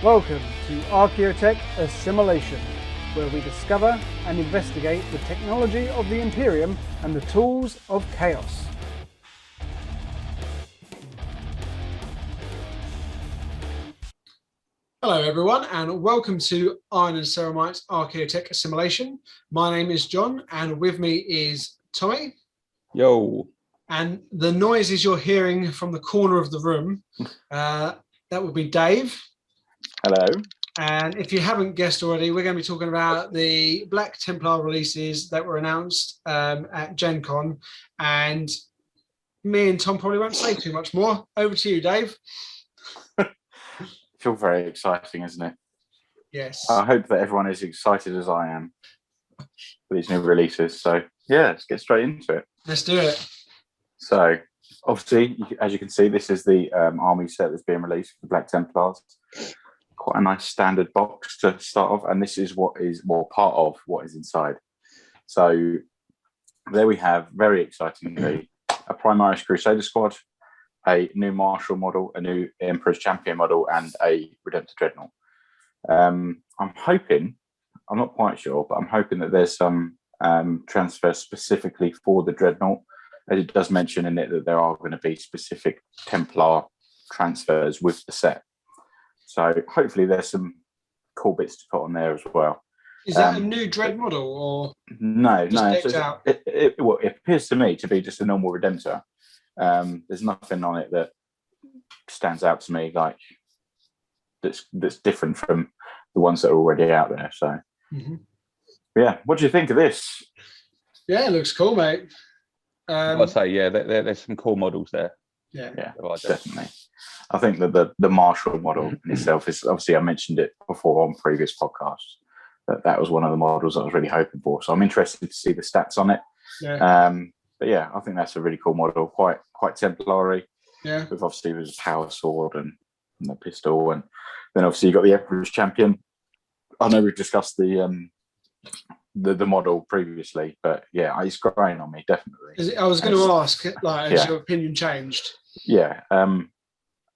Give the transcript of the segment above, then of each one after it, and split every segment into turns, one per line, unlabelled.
Welcome to Archeotech Assimilation, where we discover and investigate the technology of the Imperium and the tools of chaos.
Hello everyone and welcome to Iron and Ceramite's Archeotech Assimilation. My name is John and with me is Tommy.
Yo.
And the noises you're hearing from the corner of the room, that would be Dave.
Hello.
And if you haven't guessed already, we're going to be talking about the Black Templar releases that were announced at Gen Con. And me and Tom probably won't say too much more. Over to you, Dave.
It's all very exciting, isn't it?
Yes.
I hope that everyone is excited as I am for these new releases. So, yeah, let's get straight into it.
Let's do it.
So, obviously, as you can see, this is the army set that's being released for the Black Templars. Quite a nice standard box to start off, and this is what is part of what is inside. So, there we have, very excitingly, a Primaris Crusader squad, a new Marshal model, a new Emperor's Champion model, and a Redemptor Dreadnought. I'm hoping, I'm not quite sure, but I'm hoping that there's some transfer specifically for the Dreadnought, as it does mention in it that there are going to be specific Templar transfers with the set. So hopefully there's some cool bits to put on there as well.
Is that a new Dread model or
no?
Out?
It appears to me to be just a normal Redemptor. There's nothing on it that stands out to me like that's different from the ones that are already out there. So, yeah, what do you think of this?
Yeah, it looks cool, mate.
I'd say, yeah, there's some cool models there.
Yeah,
definitely. I think that the Marshal model in itself is obviously, I mentioned it before on previous podcasts, that was one of the models I was really hoping for. So I'm interested to see the stats on it.
Yeah.
But yeah, I think that's a really cool model, quite Templary.
Yeah.
With obviously there's a power sword and the pistol, and then obviously you got the Emperor's Champion. I know we've discussed the model previously, but yeah, it's growing on me definitely.
I was going to ask, has your opinion changed?
Yeah,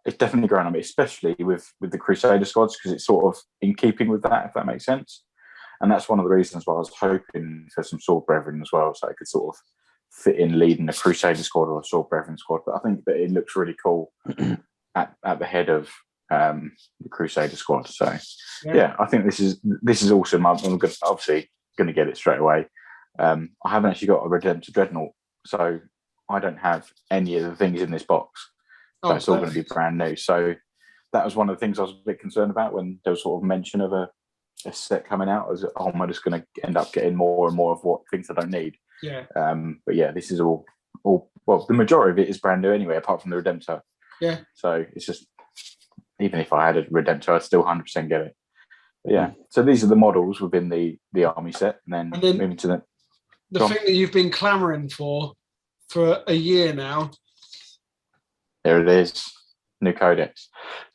it's definitely growing on me, especially with the Crusader squads, because it's sort of in keeping with that, if that makes sense. And that's one of the reasons why I was hoping for some Sword Brethren as well, so I could sort of fit in leading a Crusader squad or a Sword Brethren squad. But I think that it looks really cool at the head of the Crusader squad. So yeah, I think this is awesome. I'm obviously going to get it straight away. I haven't actually got a Redemptor Dreadnought, so I don't have any of the things in this box. So it's all going to be brand new. So that was one of the things I was a bit concerned about when there was sort of mention of a set coming out. I was, am I just going to end up getting more and more of what things I don't need?
Yeah.
But yeah, this is all well, the majority of it is brand new anyway, apart from the Redemptor.
Yeah.
So it's just, even if I had a Redemptor, I'd still 100% get it. But yeah. So these are the models within the army set, and then moving to
the thing that you've been clamoring for a year now.
There it is, new codex.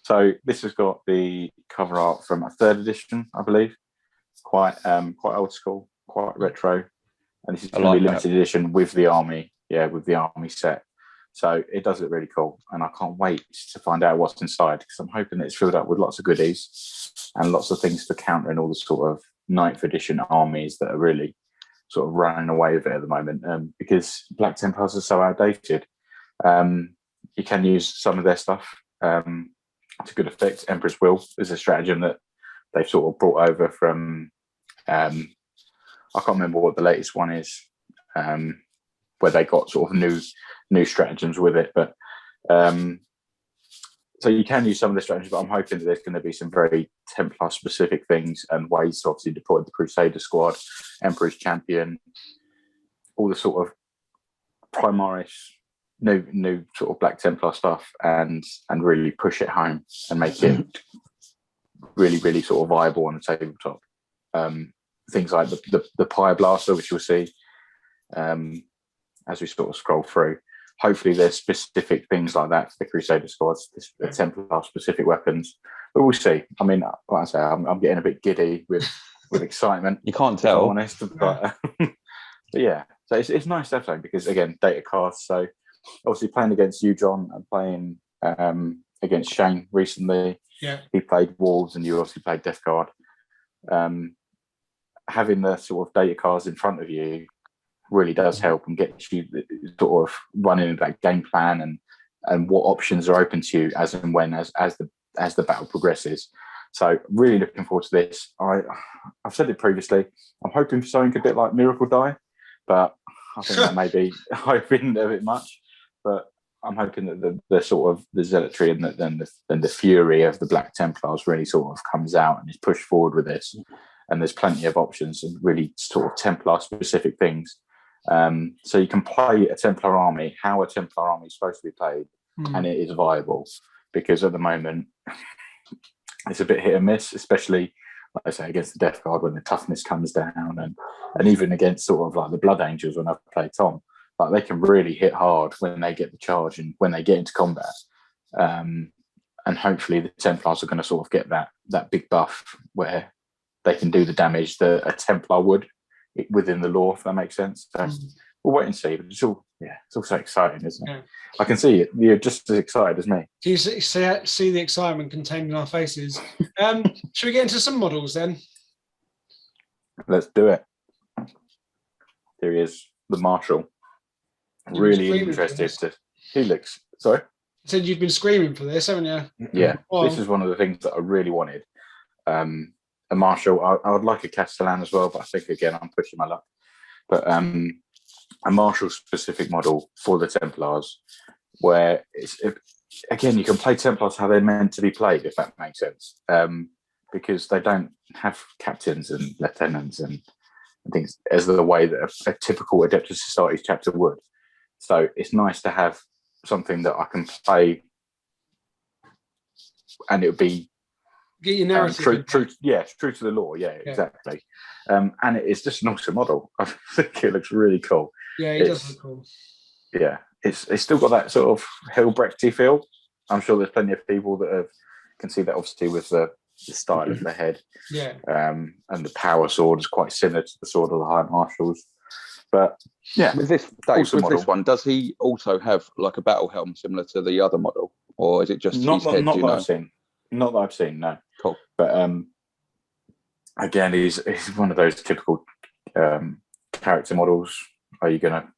So this has got the cover art from a 3rd edition, I believe. Quite old school, quite retro. And this is going to be limited edition with the army, with the army set. So it does look really cool, and I can't wait to find out what's inside, because I'm hoping that it's filled up with lots of goodies and lots of things for countering all the sort of 9th edition armies that are really sort of running away with it at the moment, because Black Templars are so outdated. You can use some of their stuff to good effect. Emperor's Will is a stratagem that they've sort of brought over from I can't remember what the latest one is, where they got sort of new stratagems with it. But so you can use some of the stratagems, but I'm hoping that there's going to be some very Templar specific things and ways to obviously deploy the Crusader squad, Emperor's Champion, all the sort of Primaris, new sort of Black Templar stuff, and really push it home and make it really, really sort of viable on the tabletop. Things like the Pyre Blaster, which you'll see as we sort of scroll through. Hopefully there's specific things like that for the Crusader squads, the Templar specific weapons. But we'll see. I mean, like I say, I'm getting a bit giddy with excitement. You can't tell. If I'm honest, but yeah. So it's nice to have something, because again, data cards. So obviously playing against you, John, and playing against Shane recently.
Yeah.
He played Wolves, and you obviously played Death Guard. Having the sort of data cards in front of you really does help and gets you sort of running that game plan and what options are open to you as and when as the battle progresses. So really looking forward to this. I've said it previously. I'm hoping for something a bit like Miracle Die, but I think that may be hoping a bit much. But I'm hoping that the sort of the zealotry and the fury of the Black Templars really sort of comes out and is pushed forward with this. And there's plenty of options and really sort of Templar specific things. So you can play a Templar army, how a Templar army is supposed to be played, and it is viable, because at the moment it's a bit hit and miss, especially, like I say, against the Death Guard when the toughness comes down, and even against sort of like the Blood Angels when I've played Tom. Like, they can really hit hard when they get the charge and when they get into combat. And hopefully the Templars are going to sort of get that big buff where they can do the damage that a Templar would within the lore, if that makes sense. So we'll wait and see. But it's all so exciting, isn't it? Yeah. I can see it. You're just as excited as me.
Do you see the excitement contained in our faces? Should we get into some models then?
Let's do it. There he is, the Marshal. Really interested to. He looks. Sorry.
I said you've been screaming for this, haven't you?
Yeah. This is one of the things that I really wanted. A Marshal. I would like a Castellan as well, but I think again I'm pushing my luck. But a Marshal specific model for the Templars, where again you can play Templars how they're meant to be played, if that makes sense. Because they don't have captains and lieutenants and things as the way that a typical Adeptus Societies chapter would. So it's nice to have something that I can play, and it would be
get your narrative
true to the lore. Yeah, exactly. And it's just an awesome model. I think it looks really cool.
Yeah, it does look cool.
Yeah, it's still got that sort of Hilbrechty feel. I'm sure there's plenty of people that can see that, obviously, with the style of the head.
Yeah.
And the power sword is quite similar to the sword of the High Marshals. But yeah,
with this one, does he also have like a battle helm similar to the other model, or is it just
not
his head?
Not that I've seen. Not that I've seen. No.
Cool.
But again, he's one of those typical character models. Are you going to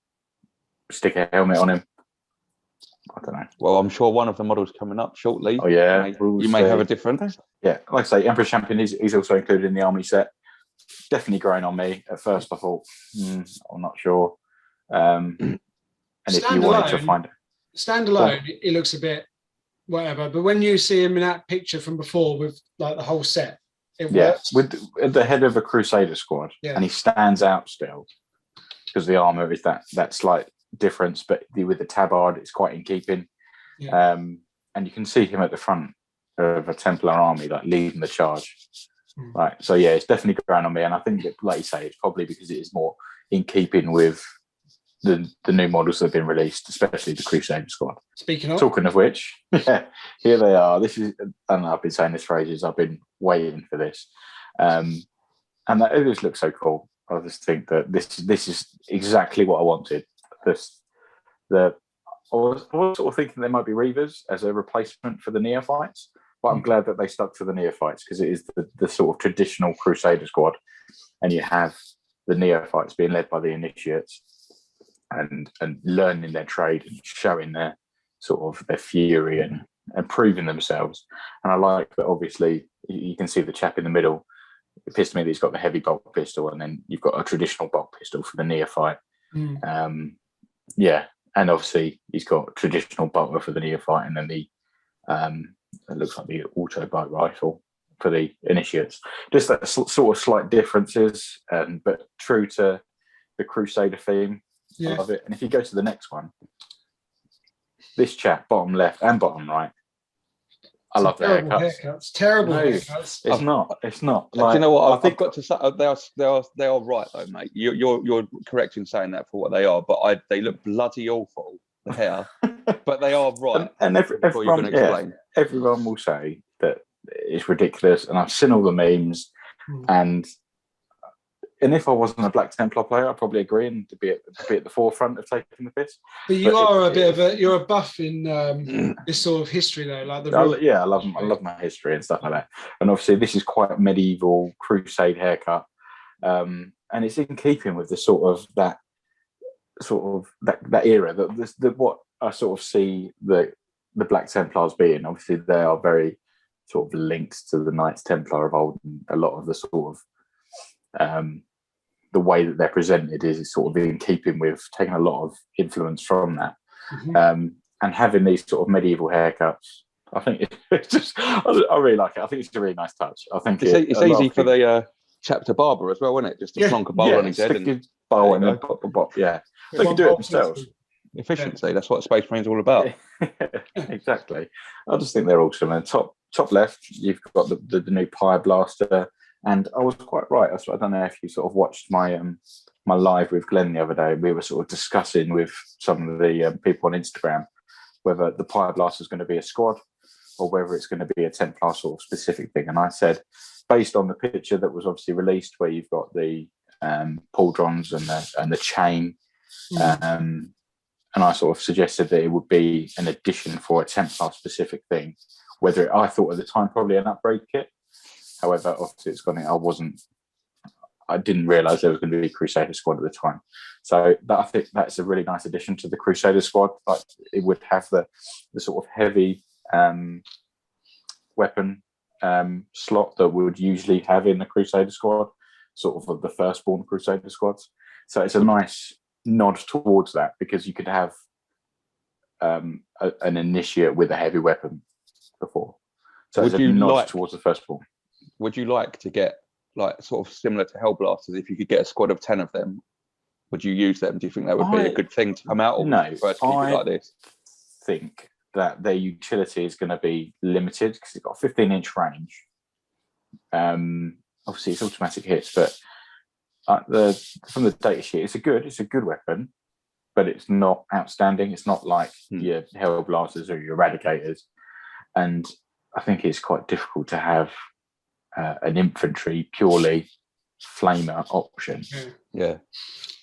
stick a helmet on him? I don't know.
Well, I'm sure one of the models coming up shortly.
Oh yeah,
you may have a different.
Yeah, like I say, Emperor Champion he's also included in the army set. Definitely growing on me. At first, I thought, I'm not sure. And if you wanted to find it,
standalone, it looks a bit whatever. But when you see him in that picture from before with like the whole set, it works.
With the head of a Crusader squad, and he stands out still because the armor is that slight difference, but with the tabard, it's quite in keeping.
Yeah.
And you can see him at the front of a Templar army, like leading the charge. Right, so yeah, it's definitely growing on me, and I think that, like you say, it's probably because it is more in keeping with the new models that have been released, especially the Crusader squad. Talking of which, here they are. This is, and I've been saying this for ages. I've been waiting for this, and it just looks so cool. I just think that this is exactly what I wanted. I was sort of thinking there might be Reavers as a replacement for the Neophytes. But I'm glad that they stuck to the Neophytes, because it is the sort of traditional Crusader squad, and you have the Neophytes being led by the Initiates and learning their trade and showing their sort of their fury and proving themselves. And I like that, obviously, you can see the chap in the middle. It appears to me that he's got the heavy bolt pistol, and then you've got a traditional bolt pistol for the Neophyte. And obviously he's got traditional bolter for the Neophyte, and then the it looks like the auto bolt rifle for the Initiates. Just that sort of slight differences, but true to the Crusader theme. I love it. And if you go to the next one, this chap, bottom left and bottom right, I love the haircuts.
It's terrible
haircuts. It's not.
Like, do you know what? I've got to say, they are right though, mate. You're correct in saying that for what they are, but they look bloody awful. The hair, but they are right.
And everyone will say that it's ridiculous, and I've seen all the memes, and and if I wasn't a Black Templar player, I'd probably agree and to be at the forefront of taking the piss.
But you are a bit of you're a buff in this sort of history though, like the
I love my history and stuff like that. And obviously, this is quite a medieval crusade haircut, and it's in keeping with the sort of that era. That what I sort of see the Black Templars being. Obviously, they are very sort of linked to the Knights Templar of old, and a lot of the sort of the way that they're presented is sort of in keeping with taking a lot of influence from that. And having these sort of medieval haircuts, I think it's just, I really like it. I think it's a really nice touch. I think
it's easy for the chapter barber as well, isn't it? Just to plonk a bowl on his head and
bowl and then pop. Yeah, they can do it themselves.
Efficiency. That's what Space Marine's all about.
Exactly. I just think they're awesome. And top left, you've got the new Pyre Blaster. And I was quite right. I don't know if you sort of watched my my live with Glenn the other day. We were sort of discussing with some of the people on Instagram whether the Pyre Blaster is going to be a squad or whether it's going to be a Templar sort of specific thing. And I said, based on the picture that was obviously released, where you've got the pauldrons and the chain, and I sort of suggested that it would be an addition for a Templar specific thing. Whether I thought at the time probably an upgrade kit. However, obviously it's gone. I didn't realise there was going to be a Crusader squad at the time. So I think that's a really nice addition to the Crusader squad. Like, it would have the sort of heavy weapon slot that we would usually have in the Crusader squad, sort of the firstborn Crusader squads. So it's a nice nod towards that, because you could have an initiate with a heavy weapon before. So it's a nod towards the firstborn.
Would you like to get, like, sort of similar to Hellblasters, if you could get a squad of 10 of them, would you use them? Do you think that would be a good thing to come out? Or
no,
keep it like this?
Think that their utility is going to be limited because it's got a 15-inch range. Obviously, it's automatic hits, but from the data sheet, it's a good weapon, but it's not outstanding. It's not like your Hellblasters or your Eradicators, and I think it's quite difficult to have an infantry purely flamer option.
Yeah.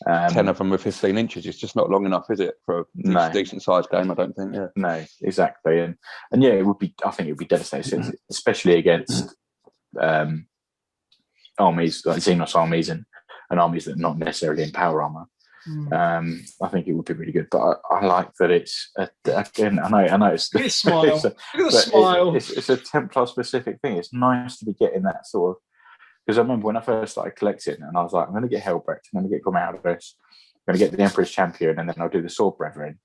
10 of them with 15 inches. It's just not long enough, is it, for a decent sized game? I don't think. Yeah.
No, exactly. And yeah, it would be. I think it would be devastating, especially against armies like Xenos armies and armies that are not necessarily in power armor. I think it would be really good, but I like that it's again. I know it's
a smile. Look at the smile.
It's a Templar specific thing. It's nice to be getting that sort of, because I remember when I first started collecting, and I was like, I'm going to get Helbrecht, I'm going to get Gormalvis, I'm going to get the Emperor's Champion, and then I'll do the Sword Brethren.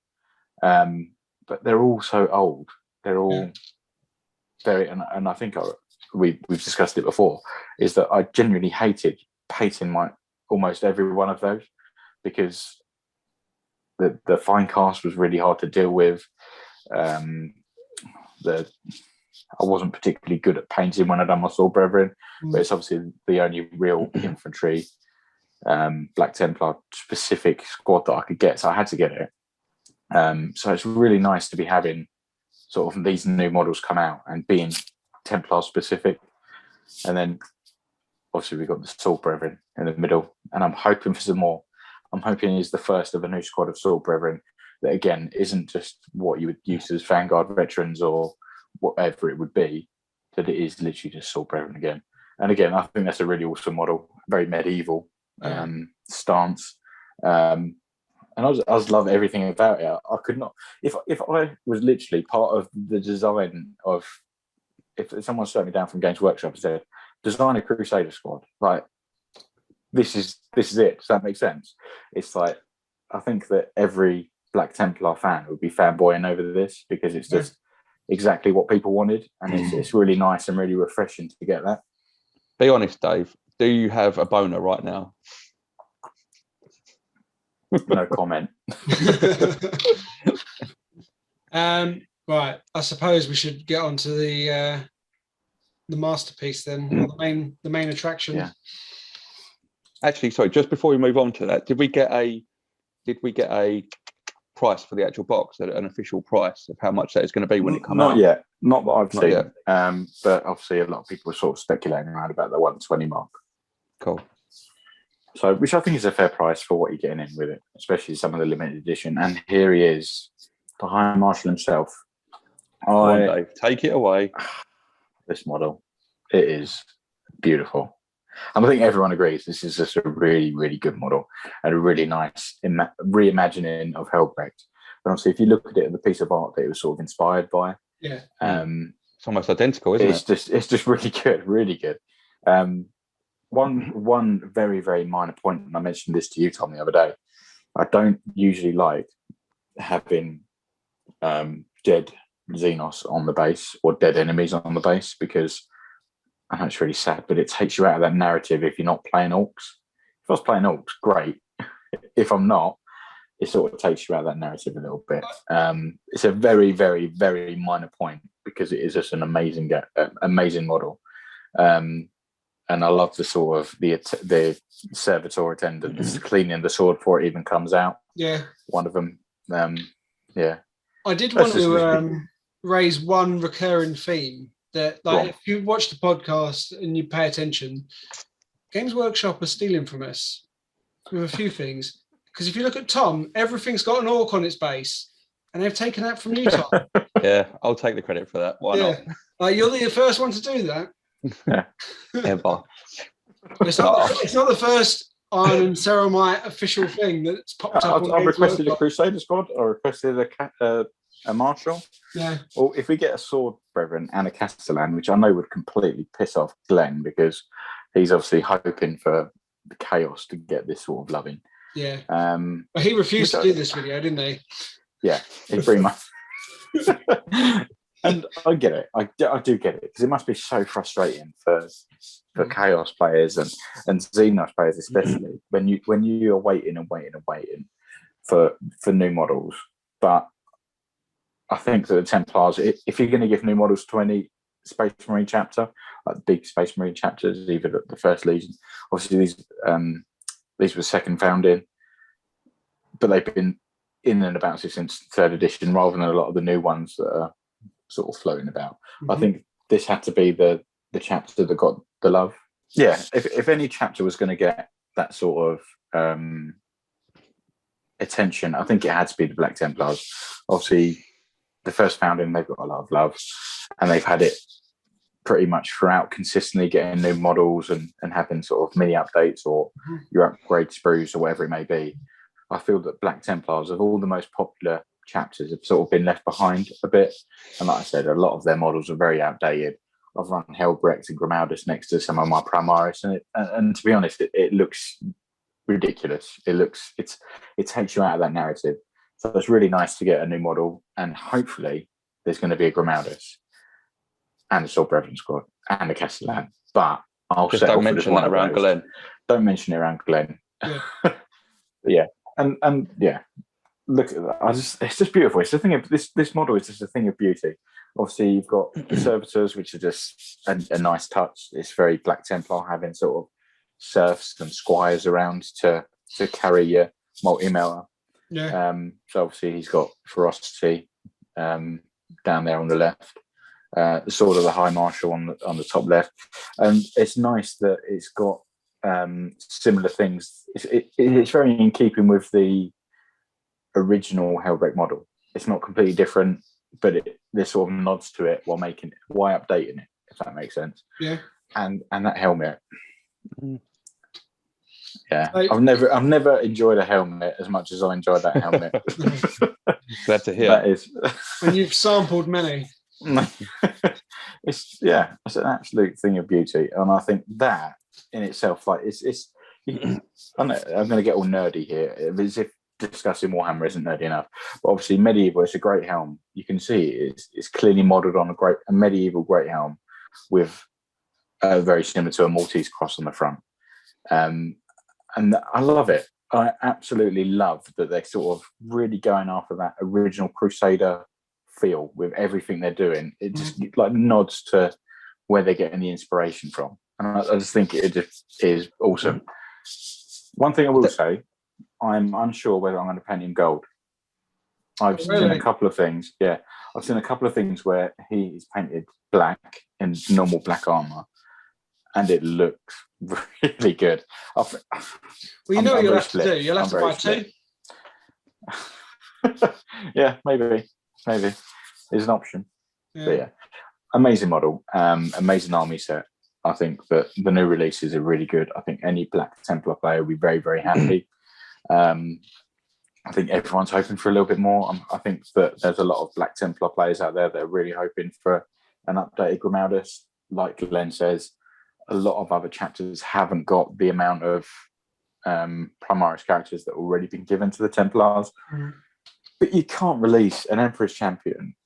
But they're all so old. They're all very, and I think we've discussed it before, is that I genuinely hated painting almost every one of those, because the fine cast was really hard to deal with. I wasn't particularly good at painting when I done my Sword Brethren, but it's obviously the only real infantry Black Templar specific squad that I could get, so I had to get it. So it's really nice to be having sort of these new models come out and being Templar specific. And then obviously we've got the Sword Brethren in the middle, and I'm hoping for some more. I'm hoping he's the first of a new squad of Sword Brethren that, again, isn't just what you would use as Vanguard veterans or whatever it would be, that it is literally just Sword Brethren again. And again, I think that's a really awesome model, very medieval stance. And I just love everything about it. I could not, if I was literally part of the design of, if someone shut me down from Games Workshop and said, design a Crusader squad, like, this is it. Does that make sense? It's like, I think that every Black Templar fan would be fanboying over this, because it's just exactly what people wanted, and it's really nice and really refreshing to get that.
Be honest, Dave. Do you have a boner right now?
No comment.
Right. I suppose we should get on to the masterpiece then, or the main attraction.
Yeah.
Actually, sorry, just before we move on to that, did we get a price for the actual box, an official price of how much that is going to be when it comes out?
Not yet. Not that I've seen. But obviously a lot of people are sort of speculating around about the 120 mark.
Cool.
So, which I think is a fair price for what you're getting in with it, especially some of the limited edition. And here he is, the High Marshal himself.
Come on, Dave, take it away.
This model, it is beautiful. And I think everyone agrees this is just a really, really good model and a really nice reimagining of Helbrecht. But obviously, if you look at it, the piece of art that it was sort of inspired by,
It's almost identical, isn't it?
It's just really good, really good. One very, very minor point, and I mentioned this to you, Tom, the other day. I don't usually like having dead Xenos on the base or dead enemies on the base, because I know it's really sad, but it takes you out of that narrative if you're not playing orcs. If I was playing orcs, great. If I'm not, it sort of takes you out of that narrative a little bit. It's a very, very, very minor point because it is just an amazing model. And I love the sort of the servitor attendants cleaning the sword before it even comes out.
Yeah.
One of them.
I did want to raise one recurring theme that, like, if you watch the podcast and you pay attention, Games Workshop are stealing from us with a few things. Because if you look at Tom, everything's got an orc on its base, and they've taken that from you, Tom.
Yeah, I'll take the credit for that. Why not?
Like, you're the first one to do that.
Ever.
It's not the first Iron and Ceramite official thing that's popped up.
I've requested a Crusader squad. I requested a Marshal.
Yeah.
Or if we get a Sword Brethren and a Castellan, which I know would completely piss off Glenn because he's obviously hoping for the chaos to get this sort of loving.
Yeah. But he refused to do this video, didn't he?
Yeah, he pretty much. And I get it. I do get it, because it must be so frustrating for Chaos players and Xenos players, especially when you are waiting for new models. But I think that the Templars, if you're going to give new models to any Space Marine chapter, like big Space Marine chapters, even the First Legion, obviously these were second founding, but they've been in and about since third edition, rather than a lot of the new ones that are sort of floating about. I think this had to be the chapter that got the love. Yeah, if any chapter was going to get that sort of attention, I think it had to be the Black Templars. Obviously, the first founding, they've got a lot of love, and they've had it pretty much throughout, consistently getting new models and having sort of mini updates or your upgrade sprues or whatever it may be. I feel that Black Templars, of all the most popular chapters, have sort of been left behind a bit. And like I said, a lot of their models are very outdated. I've run Helbrecht and Grimaldus next to some of my Primaris, and to be honest, it looks ridiculous. It takes you out of that narrative. So it's really nice to get a new model, and hopefully there's going to be a Grimaldus and a Sword Brethren squad and a Castellan. But I'll
just don't mention that around Glenn.
Don't mention it around Glenn.
Yeah.
Yeah. And yeah, look at that. It's just beautiful. It's the thing of this model is just a thing of beauty. Obviously, you've got the servitors, which are just a nice touch. It's very Black Templar, having sort of serfs and squires around to carry your multi-melter.
Yeah.
So obviously he's got ferocity down there on the left. The sword of the High Marshal on the top left, and it's nice that it's got similar things. It's very in keeping with the original Helbrecht model. It's not completely different, but there's sort of nods to it while updating it, if that makes sense.
Yeah.
And that helmet. Yeah, I've never enjoyed a helmet as much as I enjoyed that helmet.
Glad to hear.
That is.
And you've sampled many.
It's an absolute thing of beauty, and I think that in itself, like it's I'm going to get all nerdy here, as if discussing Warhammer isn't nerdy enough. But obviously, medieval, it's a great helm. You can see it's clearly modelled on a medieval great helm with very similar to a Maltese cross on the front. And I love it. I absolutely love that they're sort of really going after that original Crusader feel with everything they're doing. It just like nods to where they're getting the inspiration from. And I just think it just is awesome. One thing I will say, I'm unsure whether I'm going to paint him gold. I've seen a couple of things. Yeah, I've seen a couple of things where he is painted black in normal black armor, and it looks really good.
Well, you know what you'll have to do. You'll have to buy two.
Yeah, maybe is an option.
Yeah.
But yeah, amazing model, amazing army set. I think that the new releases are really good. I think any Black Templar player will be very, very happy. I think everyone's hoping for a little bit more. I think that there's a lot of Black Templar players out there that are really hoping for an updated Grimaldus. Like Glenn says, a lot of other chapters haven't got the amount of Primaris characters that have already been given to the Templars. But you can't release an Emperor's Champion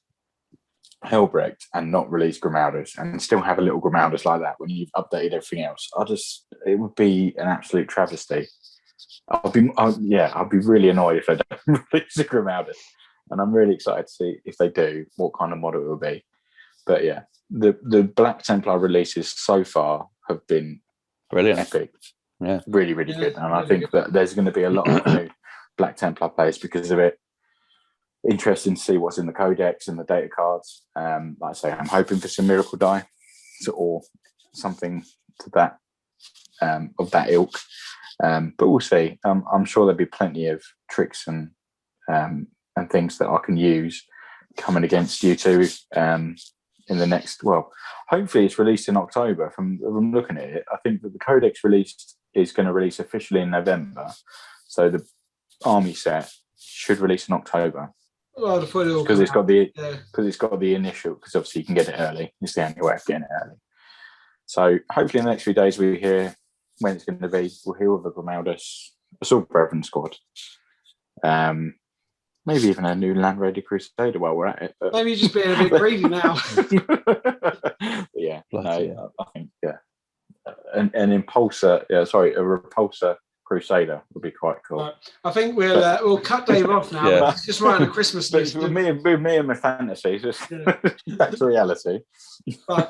Helbrecht and not release Grimaldus and still have a little Grimaldus like that when you've updated everything else. It would be an absolute travesty. I'd be really annoyed if they don't release a Grimaldus, and I'm really excited to see if they do what kind of model it will be. But yeah, the Black Templar releases so far have been
brilliant,
epic, really good, and
really
I think that there's going to be a lot of new Black Templar players because of it. Interesting to see what's in the codex and the data cards. Like I say, I'm hoping for some miracle die or something to that of that ilk. But we'll see. I'm sure there'll be plenty of tricks and things that I can use coming against you two in the next. Well, hopefully it's released in October. From looking at it, I think that the codex is going to release officially in November. So the army set should release in October.
Well,
because it's got the initial. Because obviously you can get it early. It's the only way of getting it early. So hopefully in the next few days we hear when it's going to be. We'll hear of the Grimaldus Assault Brethren squad. Maybe even a new Land Raider Crusader while we're at it. But...
Maybe you're just being a bit greedy now.
Yeah, no, I think an Impulsor. Yeah, sorry, a Repulsor Crusader would be quite cool.
Right. I think we'll cut Dave off now.
Yeah.
It's just writing a Christmas list.
With me and my fantasies, that's reality.
Right.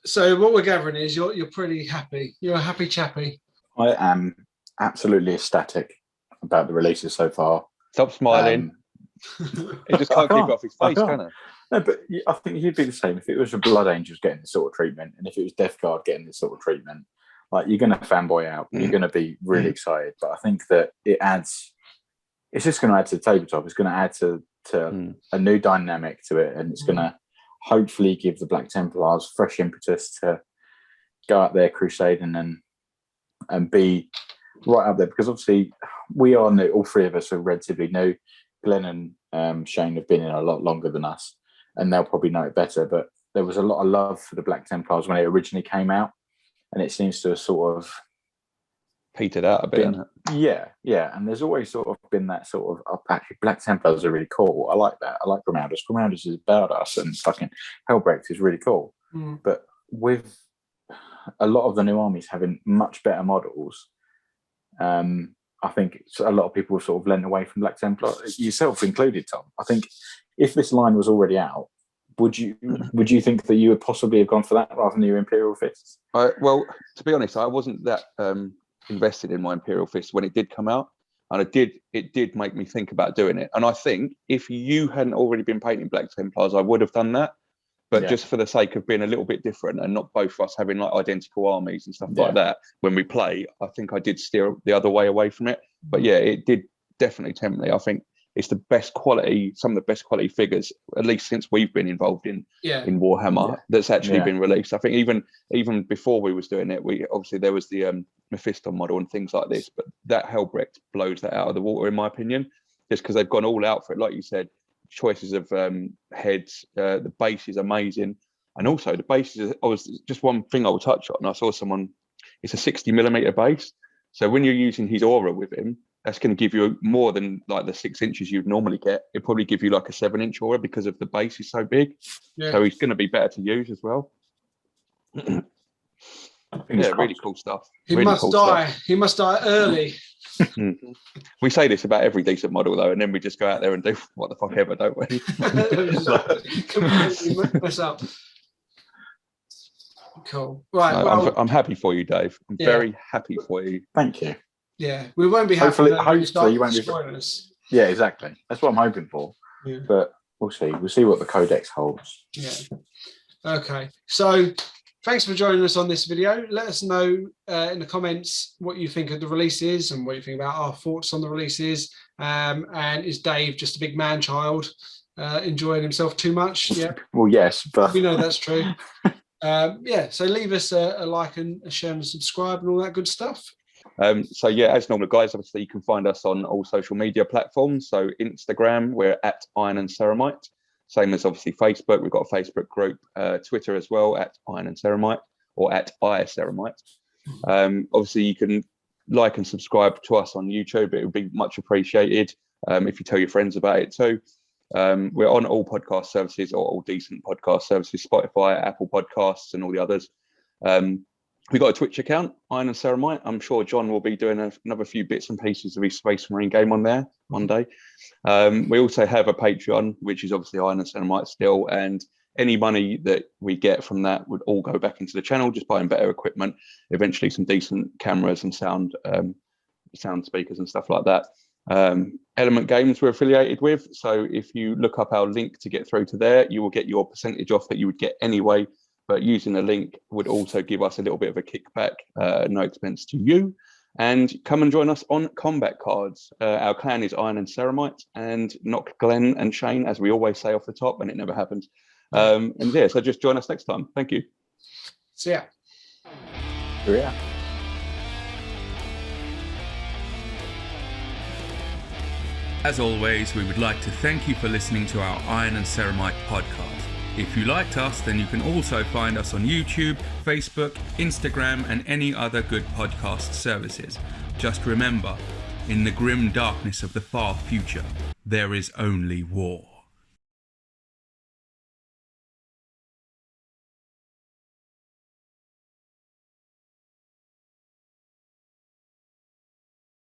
So what we're gathering is you're pretty happy. You're a happy chappy.
I am absolutely ecstatic about the releases so far.
Stop smiling. He just can't keep it off his face, can he?
No, but I think you'd be the same if it was the Blood Angels getting this sort of treatment, and if it was Death Guard getting this sort of treatment. Like, you're going to fanboy out. You're going to be really excited. But I think that it's just going to add to the tabletop. It's going to add to a new dynamic to it, and it's going to hopefully give the Black Templars fresh impetus to go out there crusading and be right up there. Because obviously we are new. All three of us are relatively new. Glenn and Shane have been in a lot longer than us, and they'll probably know it better. But there was a lot of love for the Black Templars when it originally came out. And it seems to have sort of
petered out a bit. Hasn't it?
Yeah. And there's always sort of been that sort of actually Black Templars are really cool. I like that. I like Grimaldus. Grimaldus is badass, and fucking Helbrecht is really cool. But with a lot of the new armies having much better models, I think a lot of people have sort of lent away from Black Templar, yourself included, Tom. I think if this line was already out, would you think that you would possibly have gone for that rather than your Imperial Fists?
Well, to be honest, I wasn't that invested in my Imperial Fists when it did come out, and it did make me think about doing it. And I think if you hadn't already been painting Black Templars, I would have done that. But just for the sake of being a little bit different and not both of us having like identical armies and stuff like that when we play, I think I did steer the other way away from it. But yeah, it did definitely tempt me. I think it's the best quality, some of the best quality figures, at least since we've been involved in Warhammer, that's actually been released. I think even before we was doing it, we obviously there was the Mephisto model and things like this, but that Helbrecht blows that out of the water, in my opinion, just because they've gone all out for it. Like you said, choices of heads, the base is amazing, and also the base is. Just one thing I will touch on. I saw someone. It's a 60mm base, so when you're using his aura with him, that's going to give you more than like the 6 inches you'd normally get. It'll probably give you like a 7-inch aura because of the base is so big. Yeah. So he's going to be better to use as well. Really cool stuff.
He must die. He must die early.
We say this about every decent model though, and then we just go out there and do what the fuck ever, don't we?
Completely mess up. Cool. Right.
No,
well,
I'm happy for you, Dave. I'm very happy for you.
Thank you.
Yeah, we won't be happy.
Hopefully you won't be spoiling us. Yeah, exactly. That's what I'm hoping for. Yeah. But we'll see. We'll see what the codex holds.
Yeah. Okay. So thanks for joining us on this video. Let us know in the comments what you think of the releases and what you think about our thoughts on the releases. And is Dave just a big man-child enjoying himself too much? Yeah.
Well, yes, but
We know that's true. So leave us a like and a share and subscribe and all that good stuff.
So yeah, as normal, guys, obviously you can find us on all social media platforms. So Instagram, we're at Iron and Ceramite. Same as obviously Facebook. We've got a Facebook group, Twitter as well, at Iron and Ceramite or at iCeramite. Obviously you can like and subscribe to us on YouTube. It would be much appreciated if you tell your friends about it too. We're on all podcast services or all decent podcast services, Spotify, Apple Podcasts and all the others. We've got a Twitch account, Iron and Ceramite. I'm sure John will be doing another few bits and pieces of his Space Marine game on there one day. We also have a Patreon, which is obviously Iron and Ceramite still, and any money that we get from that would all go back into the channel, just buying better equipment, eventually some decent cameras and sound speakers and stuff like that. Element Games we're affiliated with, so if you look up our link to get through to there, you will get your percentage off that you would get anyway, but using the link would also give us a little bit of a kickback, no expense to you. And come and join us on Combat Cards. Our clan is Iron and Ceramite, and not Glenn and Shane, as we always say off the top, and it never happens. And yeah, so just join us next time. Thank you.
See ya.
yeah.
As always, we would like to thank you for listening to our Iron and Ceramite podcast. If you liked us, then you can also find us on YouTube, Facebook, Instagram, and any other good podcast services. Just remember, in the grim darkness of the far future, there is only war.